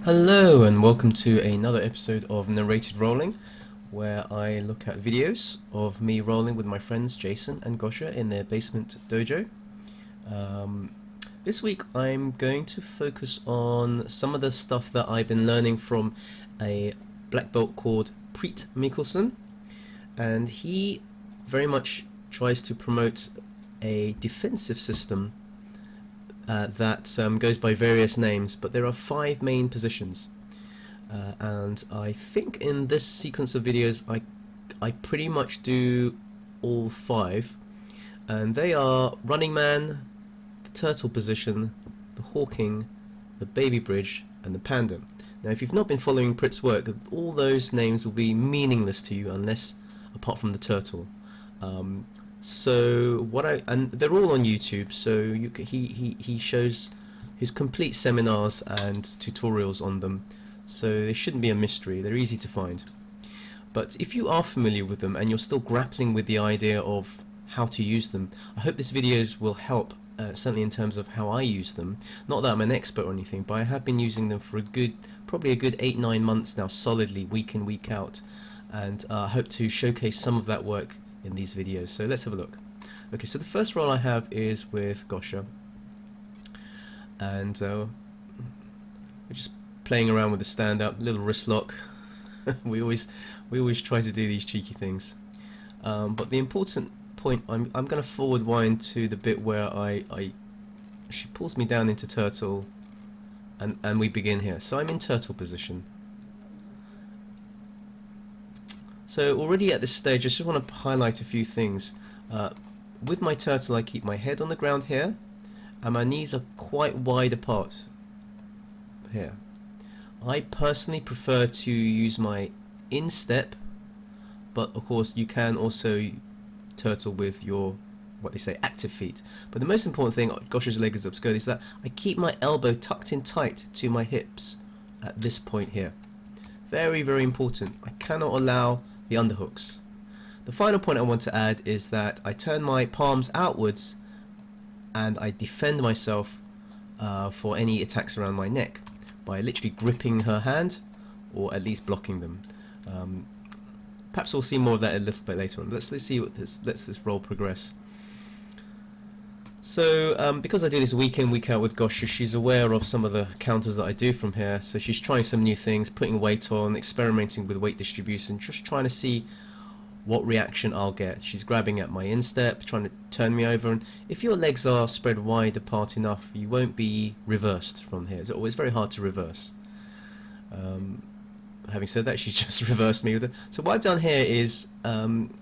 Hello and welcome to another episode of Narrated Rolling, where I look at videos of me rolling with my friends Jason and Gosha in their basement dojo. Um, this week I'm going to focus on some of the stuff that I've been learning from a black belt called Preet Mikkelsen, and he very much tries to promote a defensive system that goes by various names, but there are 5 main positions. And I think in this sequence of videos I pretty much do all 5, and they are running man, the turtle position, the hawking, the baby bridge, and the panda. Now if you've not been following Prit's work, all those names will be meaningless to you unless apart from the turtle. And they're all on YouTube, so he shows his complete seminars and tutorials on them, so they shouldn't be a mystery. They're easy to find. But if you are familiar with them and you're still grappling with the idea of how to use them, I hope this videos will help, certainly in terms of how I use them. Not that I'm an expert or anything, but I have been using them for probably a good 8-9 months now, solidly, week in, week out, and I hope to showcase some of that work in these videos. So let's have a look. Okay, so the first role I have is with Gosha, and we're just playing around with the stand-up, little wrist lock. we always try to do these cheeky things, but the important point, I'm going to forward wind to the bit where she pulls me down into turtle, and we begin here. So I'm in turtle position. So already at this stage, I just want to highlight a few things. With my turtle, I keep my head on the ground here, and my knees are quite wide apart here. I personally prefer to use my instep, but of course you can also turtle with your, what they say, active feet. But the most important thing, Gosha's leg is obscured, is that I keep my elbow tucked in tight to my hips at this point here. Very, very important. I cannot allow the underhooks. The final point I want to add is that I turn my palms outwards and I defend myself for any attacks around my neck by literally gripping her hand, or at least blocking them. Perhaps we'll see more of that a little bit later on. Let's see what this roll progress. So because I do this week in, week out with Gosha, she's aware of some of the counters that I do from here, so she's trying some new things, putting weight on, experimenting with weight distribution, just trying to see what reaction I'll get. She's grabbing at my instep, trying to turn me over, and if your legs are spread wide apart enough, you won't be reversed from here. It's always very hard to reverse. Having said that, she's just reversed me with it. So what I've done here is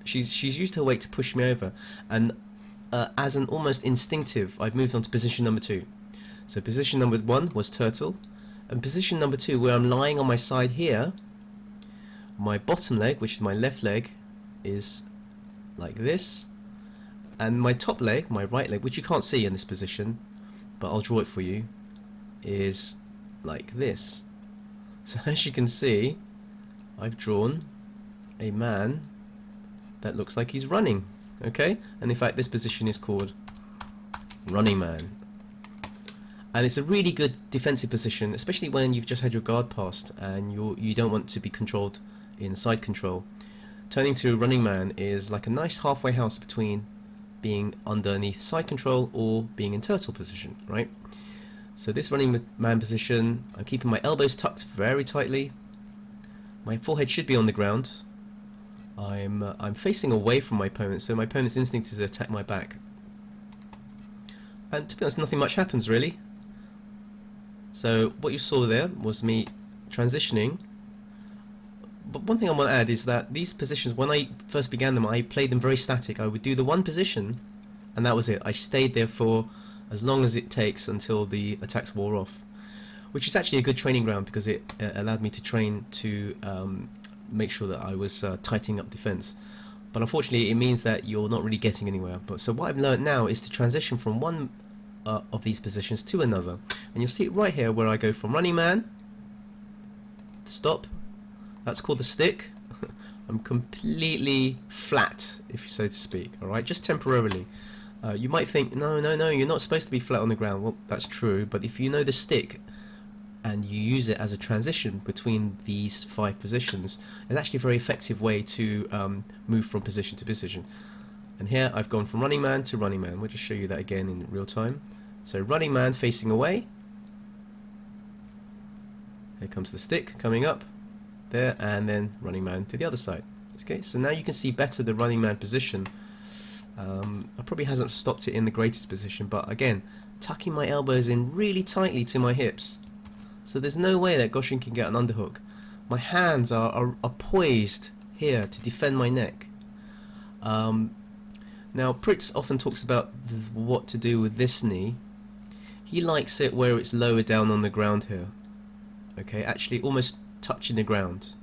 she's used her weight to push me over, and as an almost instinctive, I've moved on to position number 2. So position number 1 was turtle, and position number 2, where I'm lying on my side here, my bottom leg, which is my left leg, is like this, and my top leg, my right leg, which you can't see in this position, but I'll draw it for you, is like this. So as you can see, I've drawn a man that looks like he's running. Okay, and in fact this position is called running man, and it's a really good defensive position, especially when you've just had your guard passed and you don't want to be controlled in side control. Turning to running man is like a nice halfway house between being underneath side control or being in turtle position, right? So this running man position, I'm keeping my elbows tucked very tightly, my forehead should be on the ground. I'm facing away from my opponent, so my opponent's instinct is to attack my back. And to be honest, nothing much happens really. So what you saw there was me transitioning. But one thing I want to add is that these positions, when I first began them, I played them very static. I would do the one position, and that was it. I stayed there for as long as it takes until the attacks wore off, which is actually a good training ground because it allowed me to train to make sure that I was tightening up defense. But unfortunately it means that you're not really getting anywhere. But so what I've learned now is to transition from one of these positions to another, and you'll see it right here where I go from running man, stop, that's called the stick. I'm completely flat, if so to speak, alright, just temporarily. You might think, no, you're not supposed to be flat on the ground. Well, that's true, but if you know the stick and you use it as a transition between these 5 positions, it's actually a very effective way to move from position to position. And here I've gone from running man to running man. We'll just show you that again in real time. So running man facing away. Here comes the stick coming up there, and then running man to the other side. Okay, so now you can see better the running man position. I probably hasn't stopped it in the greatest position, but again, tucking my elbows in really tightly to my hips. So there's no way that Goshin can get an underhook. My hands are poised here to defend my neck. Now Pritz often talks about what to do with this knee. He likes it where it's lower down on the ground here. Okay, actually almost touching the ground.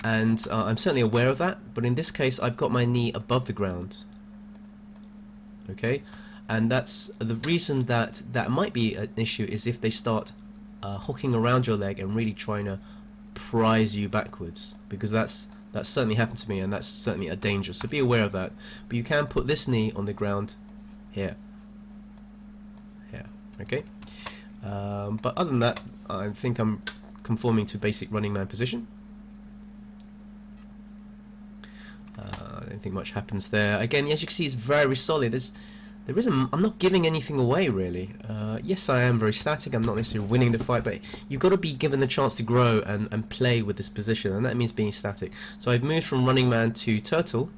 And I'm certainly aware of that, but in this case I've got my knee above the ground. Okay, and that's the reason that might be an issue, is if they start hooking around your leg and really trying to prise you backwards, because that's certainly happened to me, and that's certainly a danger, so be aware of that. But you can put this knee on the ground here, okay. But other than that, I think I'm conforming to basic running man position. I don't think much happens there. Again, as you can see, it's very solid. I'm not giving anything away really. Yes, I am very static. I'm not necessarily winning the fight, but you've got to be given the chance to grow and play with this position, and that means being static. So I've moved from running man to turtle.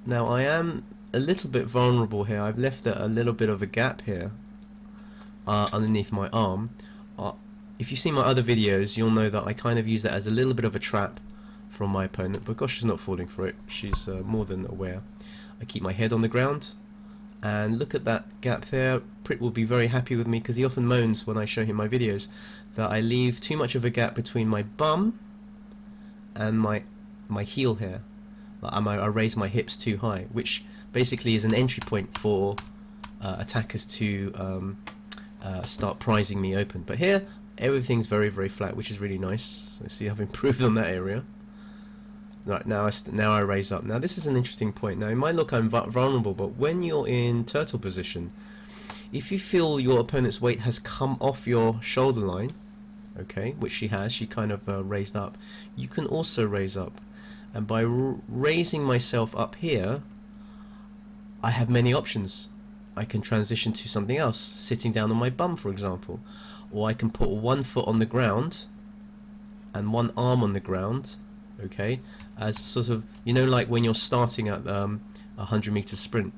Now I am a little bit vulnerable here. I've left a little bit of a gap here underneath my arm. If you've seen my other videos, you'll know that I kind of use that as a little bit of a trap from my opponent, but gosh, she's not falling for it. She's more than aware. I keep my head on the ground, and look at that gap there. Prit will be very happy with me, because he often moans when I show him my videos that I leave too much of a gap between my bum and my heel here. I raise my hips too high, which basically is an entry point for attackers to start prising me open. But here everything's very, very flat, which is really nice. So see, I've improved on that area. Right, now I raise up. Now this is an interesting point. Now it might look I'm vulnerable, but when you're in turtle position, if you feel your opponent's weight has come off your shoulder line, okay, which she has, she kind of raised up, you can also raise up. And by raising myself up here, I have many options. I can transition to something else, sitting down on my bum, for example. Or I can put one foot on the ground and one arm on the ground, okay, as sort of, you know, like when you're starting at a 100-meter sprint.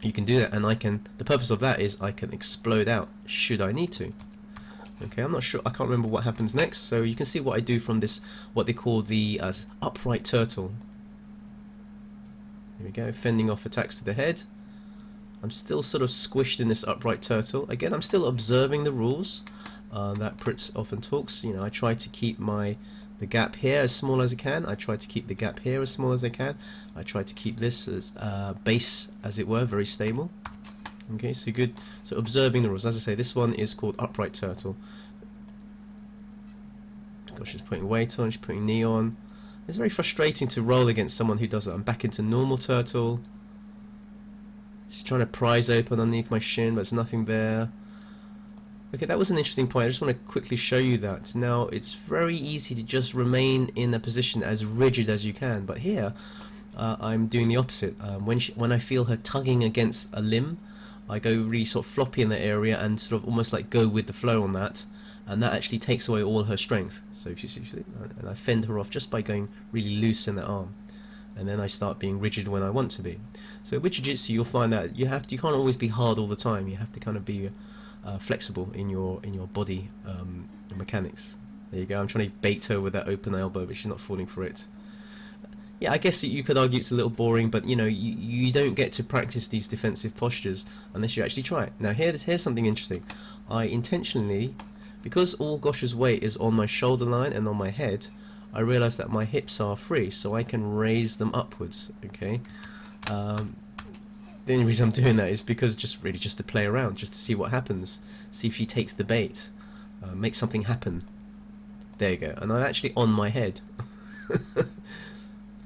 You can do that, and the purpose of that is I can explode out should I need to. Okay, I'm not sure, I can't remember what happens next, so you can see what I do from this, what they call the upright turtle. Here we go, fending off attacks to the head. I'm still sort of squished in this upright turtle. Again, I'm still observing the rules that Pritz often talks. You know, I try to keep the gap here as small as I can. I try to keep the gap here as small as I can. I try to keep this as base, as it were, very stable. Okay, so good. So observing the rules. As I say, this one is called upright turtle. Gosh, she's putting weight on. She's putting knee on. It's very frustrating to roll against someone who does that. I'm back into normal turtle. She's trying to prise open underneath my shin, but there's nothing there. Okay, that was an interesting point. I just want to quickly show you that. Now, it's very easy to just remain in a position as rigid as you can, but here I'm doing the opposite. When I feel her tugging against a limb, I go really sort of floppy in that area and sort of almost like go with the flow on that, and that actually takes away all her strength. So if you see, and I fend her off just by going really loose in the arm. And then I start being rigid when I want to be. So with jiu-jitsu, you'll find that you can't always be hard all the time. You have to kind of be flexible in your body mechanics. There you go. I'm trying to bait her with that open elbow, but she's not falling for it. Yeah, I guess you could argue it's a little boring, but you know, you don't get to practice these defensive postures unless you actually try it. Now here's something interesting. I intentionally, because all Gosha's weight is on my shoulder line and on my head, I realize that my hips are free, so I can raise them upwards. Okay. The only reason I'm doing that is because just to play around, just to see what happens, see if she takes the bait, make something happen. There you go. And I'm actually on my head.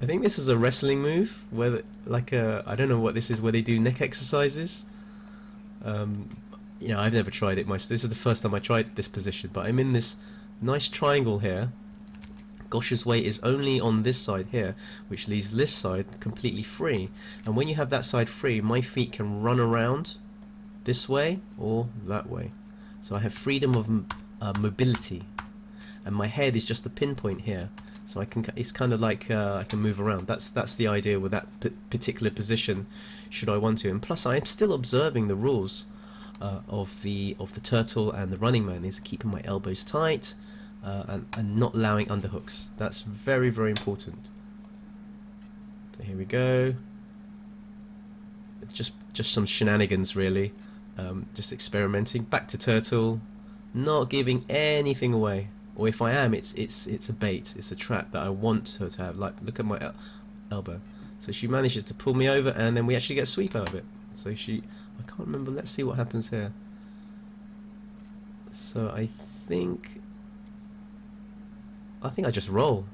I think this is a wrestling move where, like, I don't know what this is, where they do neck exercises. you know, I've never tried it myself. This is the first time I tried this position, but I'm in this nice triangle here. Gosh's weight is only on this side here, which leaves this side completely free. And when you have that side free, my feet can run around this way or that way. So I have freedom of mobility, and my head is just the pinpoint here. So it's kind of like I can move around. That's the idea with that particular position, should I want to. And plus, I am still observing the rules of the turtle and the running man. Is keeping my elbows tight and not allowing underhooks. That's very, very important. So here we go. Just some shenanigans, really. Just experimenting. Back to turtle, not giving anything away. Or if I am, it's a bait. It's a trap that I want her to have. Like, look at my elbow. So she manages to pull me over, and then we actually get a sweep out of it. So I can't remember. Let's see what happens here. So I think I just roll.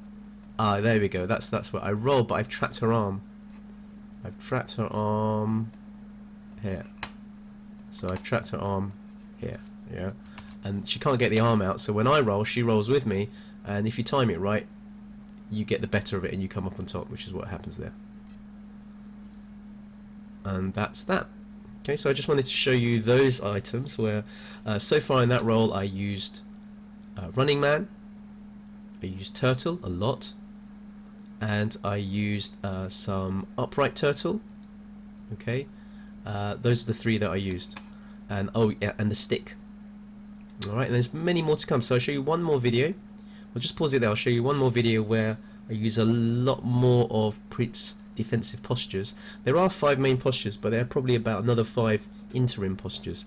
Ah, there we go. That's what I roll, but I've trapped her arm. I've trapped her arm here. So I've trapped her arm here. Yeah. And she can't get the arm out, so when I roll, she rolls with me, and if you time it right, you get the better of it and you come up on top, which is what happens there. And that's that. Okay, so I just wanted to show you those items where so far in that roll I used running man, I used turtle a lot, and I used some upright turtle. Okay, those are the three that I used, and oh yeah, and the stick. Alright, and there's many more to come, so I'll show you one more video. I'll just pause it there. I'll show you one more video where I use a lot more of Prit's defensive postures. There are 5 main postures, but there are probably about another 5 interim postures.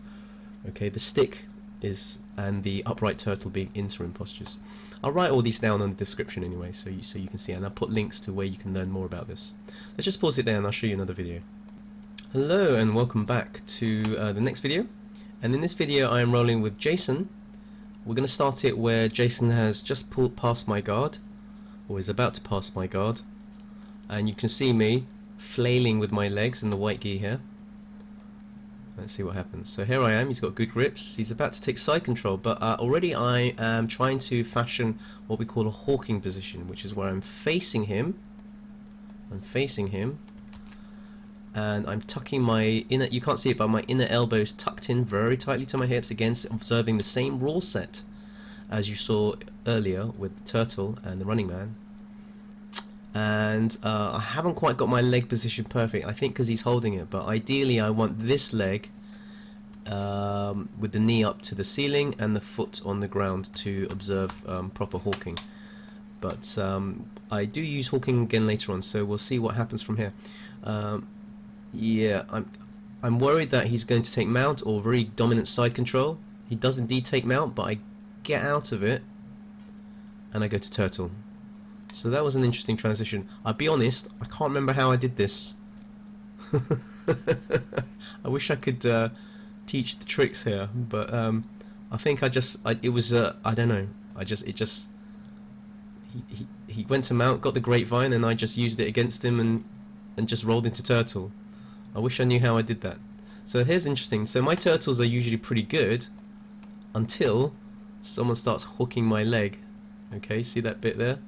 Okay, the stick is, and the upright turtle being interim postures. I'll write all these down in the description anyway, so you can see, and I'll put links to where you can learn more about this. Let's just pause it there and I'll show you another video. Hello and welcome back to the next video. And in this video I am rolling with Jason. We're going to start it where Jason has just pulled past my guard, or is about to pass my guard, and you can see me flailing with my legs in the white gi here. Let's see what happens. So here I am, he's got good grips, he's about to take side control, but already I am trying to fashion what we call a hawking position, which is where I'm facing him, and I'm tucking my inner, you can't see it, but my inner elbows tucked in very tightly to my hips, again observing the same rule set as you saw earlier with the turtle and the running man. And I haven't quite got my leg position perfect, I think because he's holding it, but ideally I want this leg with the knee up to the ceiling and the foot on the ground to observe proper hawking. But I do use hawking again later on, so we'll see what happens from here. Yeah, I'm worried that he's going to take mount or very dominant side control. He does indeed take mount, but I get out of it and I go to turtle. So that was an interesting transition. I'll be honest, I can't remember how I did this. I wish I could teach the tricks here, but I think I don't know. He went to mount, got the grapevine, and I just used it against him and just rolled into turtle. I wish I knew how I did that. So here's interesting. So my turtles are usually pretty good until someone starts hooking my leg. Okay, see that bit there?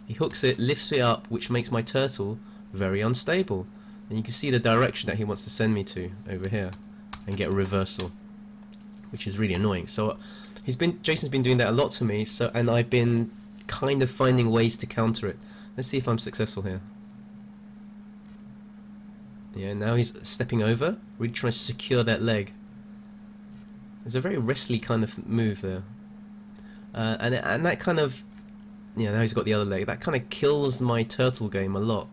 He hooks it, lifts it up, which makes my turtle very unstable. And you can see the direction that he wants to send me to over here and get a reversal, which is really annoying. So Jason's been doing that a lot to me, and I've been kind of finding ways to counter it. Let's see if I'm successful here. Yeah, now he's stepping over, really trying to secure that leg. It's a very wrestly kind of move there, and that kind of, yeah, now he's got the other leg. That kind of kills my turtle game a lot.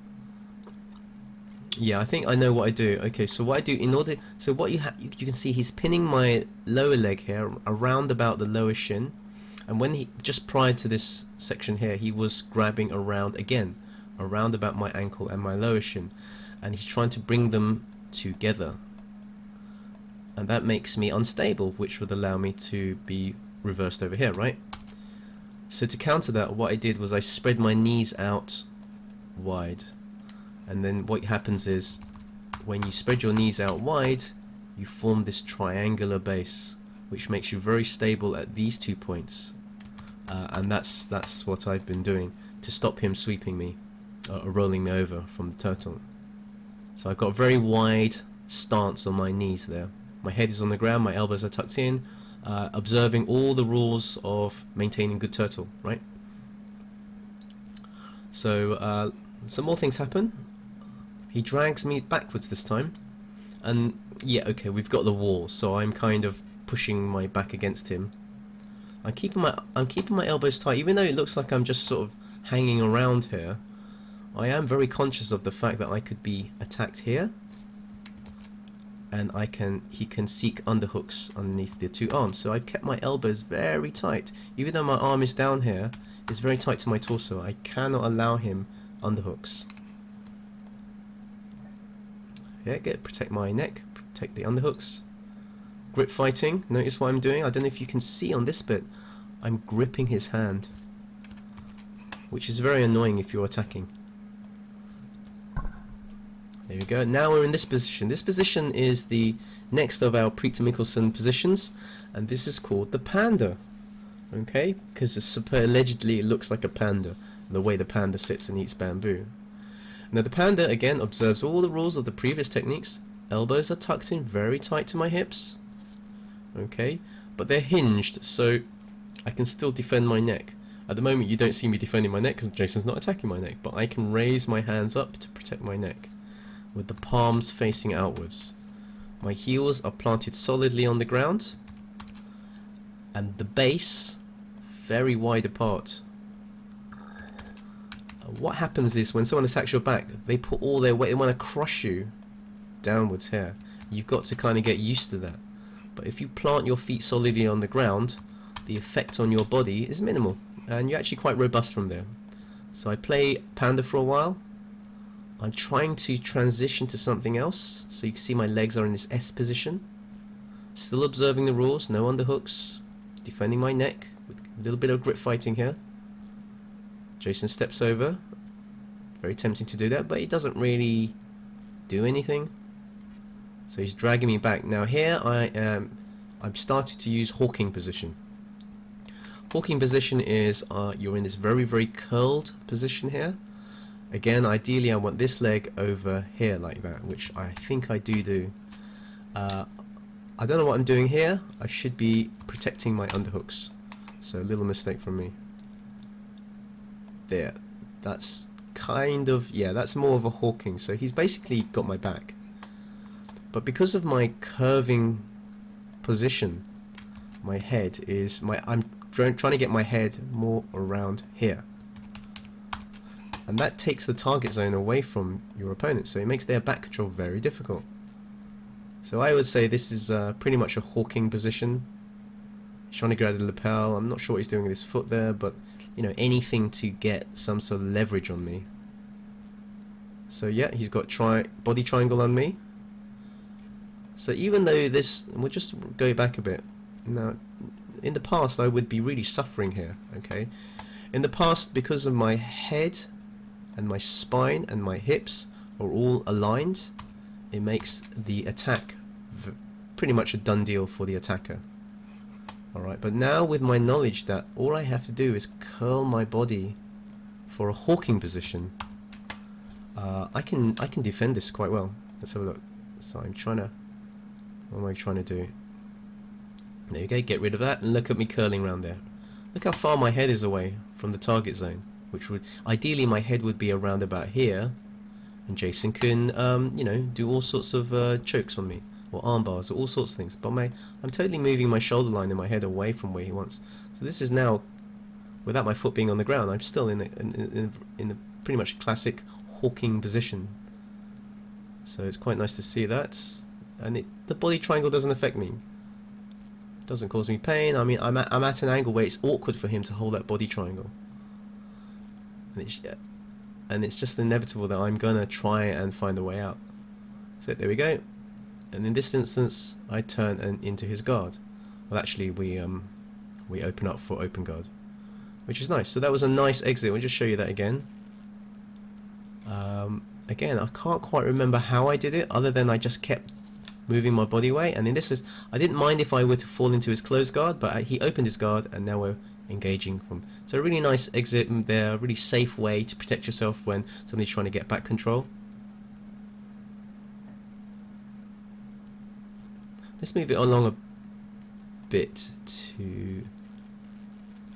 Yeah, I think I know what I do. Okay, so what I do you can see he's pinning my lower leg here around about the lower shin, and when just prior to this section here, he was grabbing around about my ankle and my lower shin. And he's trying to bring them together, and that makes me unstable, which would allow me to be reversed over here, right? So to counter that, what I did was I spread my knees out wide, and then what happens is when you spread your knees out wide, you form this triangular base, which makes you very stable at these 2 points. And that's what I've been doing to stop him sweeping me, or rolling me over from the turtle. So I've got a very wide stance on my knees there. My head is on the ground, my elbows are tucked in, observing all the rules of maintaining good turtle, right? So some more things happen. He drags me backwards this time, and yeah, okay, we've got the wall, so I'm kind of pushing my back against him. I'm keeping my elbows tight, even though it looks like I'm just sort of hanging around here. I am very conscious of the fact that I could be attacked here, and he can seek underhooks underneath the 2 arms. So I've kept my elbows very tight, even though my arm is down here. It's very tight to my torso. I cannot allow him underhooks. Yeah, protect my neck, protect the underhooks. Grip fighting. Notice what I'm doing. I don't know if you can see on this bit. I'm gripping his hand, which is very annoying if you're attacking. There we go. Now we're in this position. This position is the next of our Preet Mikkelsen positions, and this is called the Panda. Okay, because allegedly it looks like a panda, the way the panda sits and eats bamboo. Now the Panda again observes all the rules of the previous techniques. Elbows are tucked in very tight to my hips. Okay, but they're hinged, so I can still defend my neck. At the moment you don't see me defending my neck because Jason's not attacking my neck, but I can raise my hands up to protect my neck, with the palms facing outwards. My heels are planted solidly on the ground, and the base very wide apart. What happens is when someone attacks your back, they put all their weight, they want to crush you downwards here. You've got to kind of get used to that. But if you plant your feet solidly on the ground, the effect on your body is minimal, and you're actually quite robust from there. So I play Panda for a while. I'm trying to transition to something else, so you can see my legs are in this S position. Still observing the rules, no underhooks, defending my neck with a little bit of grip fighting here. Jason steps over. Very tempting to do that, but he doesn't really do anything. So he's dragging me back. Now here I'm starting to use hawking position. Hawking position is you're in this very, very curled position here. Again, ideally I want this leg over here like that, which I think I do. I don't know what I'm doing here. I should be protecting my underhooks. So a little mistake from me. There. That's kind of, yeah, that's more of a hawking. So he's basically got my back. But because of my curving position, my head is, I'm trying to get my head more around here. And that takes the target zone away from your opponent, so it makes their back control very difficult. So I would say this is pretty much a hawking position. He's trying to grab the lapel. I'm not sure what he's doing with his foot there, but you know, anything to get some sort of leverage on me. So yeah, he's got body triangle on me. So even though this, we'll just go back a bit. Now, in the past I would be really suffering here, okay? In the past, because of my head and my spine and my hips are all aligned, it makes the attack pretty much a done deal for the attacker. Alright, but now with my knowledge that all I have to do is curl my body for a hawking position, I can defend this quite well. Let's have a look. So I'm trying to, what am I trying to do? There you go, get rid of that, and look at me curling around there. Look how far my head is away from the target zone, which would, ideally my head would be around about here, and Jason can, you know, do all sorts of chokes on me, or arm bars, or all sorts of things. But I'm totally moving my shoulder line and my head away from where he wants. So this is now, without my foot being on the ground, I'm still in the pretty much classic hawking position. So it's quite nice to see that, and the body triangle doesn't affect me. It doesn't cause me pain. I mean, I'm at an angle where it's awkward for him to hold that body triangle, and it's just inevitable that I'm gonna try and find a way out. So there we go. And in this instance, I turn into his guard. Well, actually, we open up for open guard, which is nice. So that was a nice exit. We'll just show you that again. Again, I can't quite remember how I did it, other than I just kept moving my body weight. And in this is, I didn't mind if I were to fall into his closed guard, but he opened his guard, and now we're engaging from. So a really nice exit there, a really safe way to protect yourself when somebody's trying to get back control. Let's move it along a bit to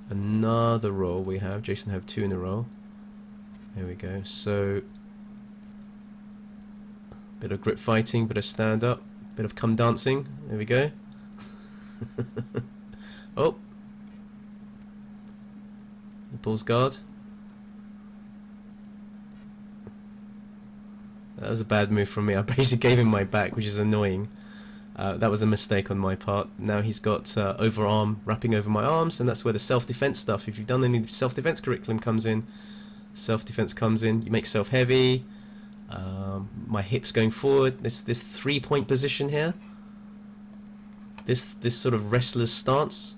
another roll we have. Jason have 2 in a row. There we go. So bit of grip fighting, bit of stand up, bit of come dancing. There we go. Oh, he pulls guard. That was a bad move from me. I basically gave him my back, which is annoying. That was a mistake on my part. Now he's got overarm wrapping over my arms, and that's where the self-defense stuff, if you've done any self-defense curriculum, comes in. Self-defense comes in. You make yourself heavy. My hips going forward. This 3-point position here. This sort of wrestler's stance.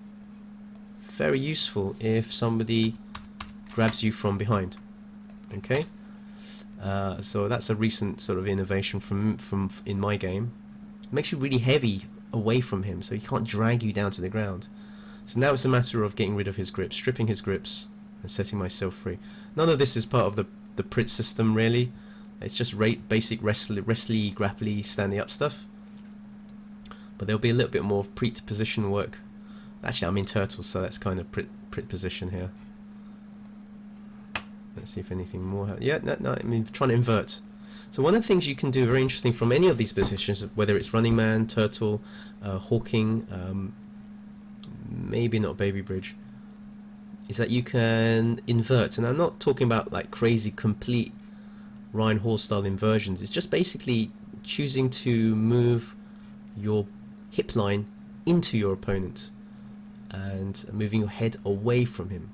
Very useful if somebody grabs you from behind. Okay. So that's a recent sort of innovation from in my game. It makes you really heavy away from him, so he can't drag you down to the ground. So now it's a matter of getting rid of his grips, stripping his grips, and setting myself free. None of this is part of the Prit system, really. It's just basic wrestly, grapply, standing up stuff. But there'll be a little bit more Prit position work. Actually, I'm in turtles, so that's kind of Prit position here. Let's see if anything more. Yeah, no, I mean, trying to invert. So one of the things you can do, very interesting, from any of these positions, whether it's running man, turtle, hawking, maybe not baby bridge, is that you can invert. And I'm not talking about like crazy complete Ryan Hall style inversions. It's just basically choosing to move your hip line into your opponent and moving your head away from him.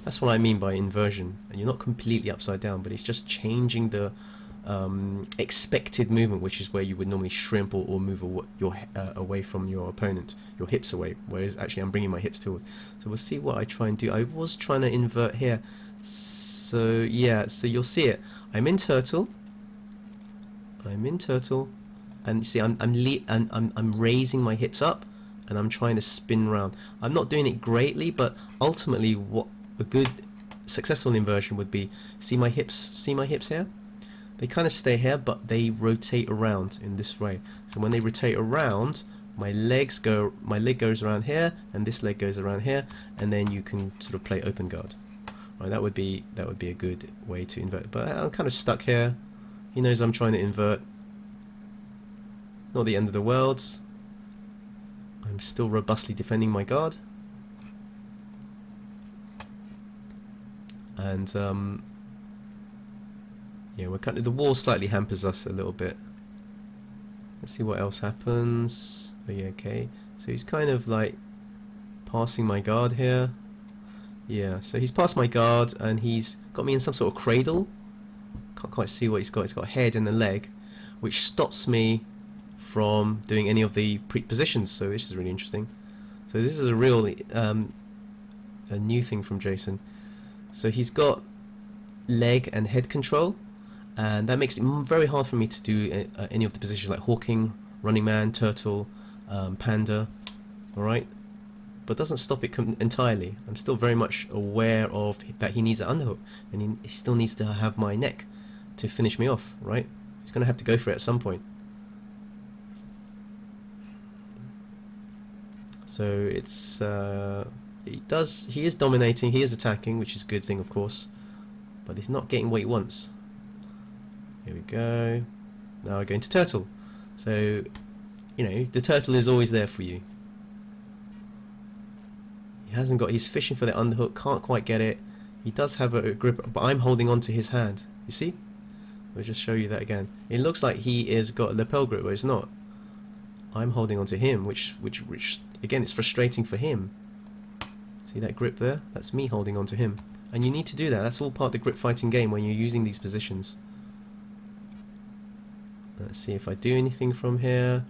That's what I mean by inversion. And you're not completely upside down, but it's just changing the expected movement, which is where you would normally shrimp or move away from your opponent, your hips away, whereas actually I'm bringing my hips towards. So we'll see what I try and do. I was trying to invert here, so yeah, so you'll see it. I'm in turtle, and you see I'm raising my hips up, and I'm trying to spin round. I'm not doing it greatly, but ultimately what a good successful inversion would be, see my hips here? They kind of stay here, but they rotate around in this way. So when they rotate around, my leg goes around here, and this leg goes around here, and then you can sort of play open guard. Right, that would be a good way to invert. But I'm kind of stuck here. He knows I'm trying to invert. Not the end of the world. I'm still robustly defending my guard. And yeah, we're kind of, the wall slightly hampers us a little bit. Let's see what else happens. Oh yeah, okay. So he's kind of like passing my guard here. Yeah, so he's passed my guard and he's got me in some sort of cradle. Can't quite see what he's got. He's got a head and a leg, which stops me from doing any of the positions. So this is really interesting. So this is a real a new thing from Jason. So he's got leg and head control, and that makes it very hard for me to do any of the positions like hawking, running man, turtle, panda. Alright, but doesn't stop it entirely. I'm still very much aware of that he needs an underhook, and he still needs to have my neck to finish me off, right? He's going to have to go for it at some point. So it's he is dominating, he is attacking, which is a good thing, of course, but he's not getting what he wants. Here we go. Now we're going to turtle. So, you know, the turtle is always there for you. He hasn't got, he's fishing for the underhook, can't quite get it. He does have a grip, but I'm holding on to his hand. You see? I'll just show you that again. It looks like he is got a lapel grip, but it's not. I'm holding on to him, which again, it's frustrating for him. See that grip there? That's me holding on to him. And you need to do that. That's all part of the grip fighting game when you're using these positions. Let's see if I do anything from here.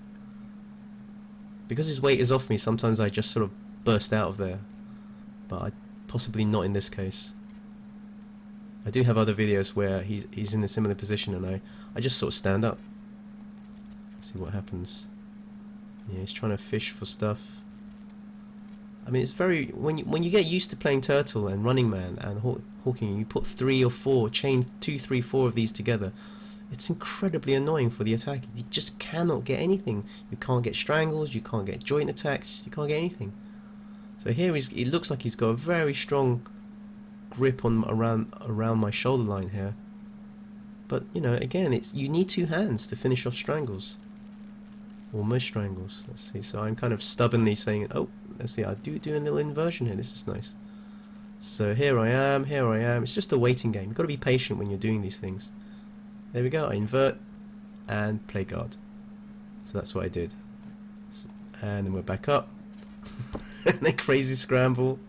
Because his weight is off me, sometimes I just sort of burst out of there. But possibly not in this case. I do have other videos where he's in a similar position and I just sort of stand up. See what happens. Yeah, he's trying to fish for stuff. I mean, it's very, when you get used to playing Turtle and Running Man and Hawking, you put 3 or 4, chain 2, 3, 4 of these together. It's incredibly annoying for the attacker. You just cannot get anything. You can't get strangles, you can't get joint attacks, you can't get anything. So here it looks like he's got a very strong grip on around my shoulder line here. But you know, again, you need 2 hands to finish off strangles. Or most strangles. Let's see. So I'm kind of stubbornly saying, oh, let's see. I do a little inversion here. This is nice. So here I am. Here I am. It's just a waiting game. You've got to be patient when you're doing these things. There we go. I invert and play guard. So that's what I did. And then we're back up. And then crazy scramble.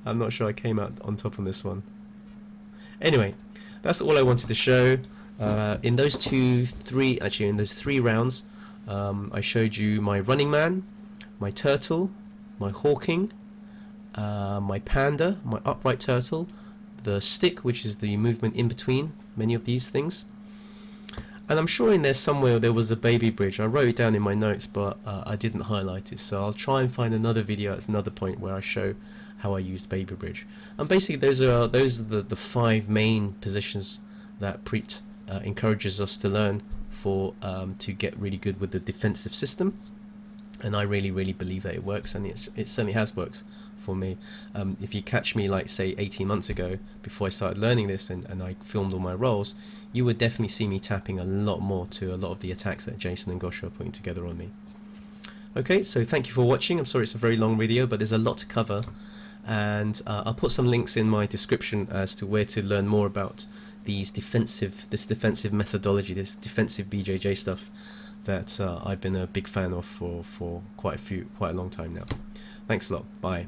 I'm not sure I came out on top on this one. Anyway, that's all I wanted to show. In those 3 rounds, I showed you my Running Man, my Turtle, my Hawking, my Panda, my Upright Turtle, the Stick, which is the movement in between many of these things. And I'm sure in there somewhere there was a baby bridge. I wrote it down in my notes, but I didn't highlight it. So I'll try and find another video at another point where I show how I used baby bridge. And basically those are the 5 main positions that Preet encourages us to learn to get really good with the defensive system. And I really believe that it works, and it certainly has worked for me. If you catch me, like say 18 months ago, before I started learning this and I filmed all my roles, you would definitely see me tapping a lot more to a lot of the attacks that Jason and Gosh are putting together on me. Okay, so thank you for watching. I'm sorry it's a very long video, but there's a lot to cover, and I'll put some links in my description as to where to learn more about this defensive methodology, this defensive BJJ stuff that I've been a big fan of for quite a long time now. Thanks a lot. Bye.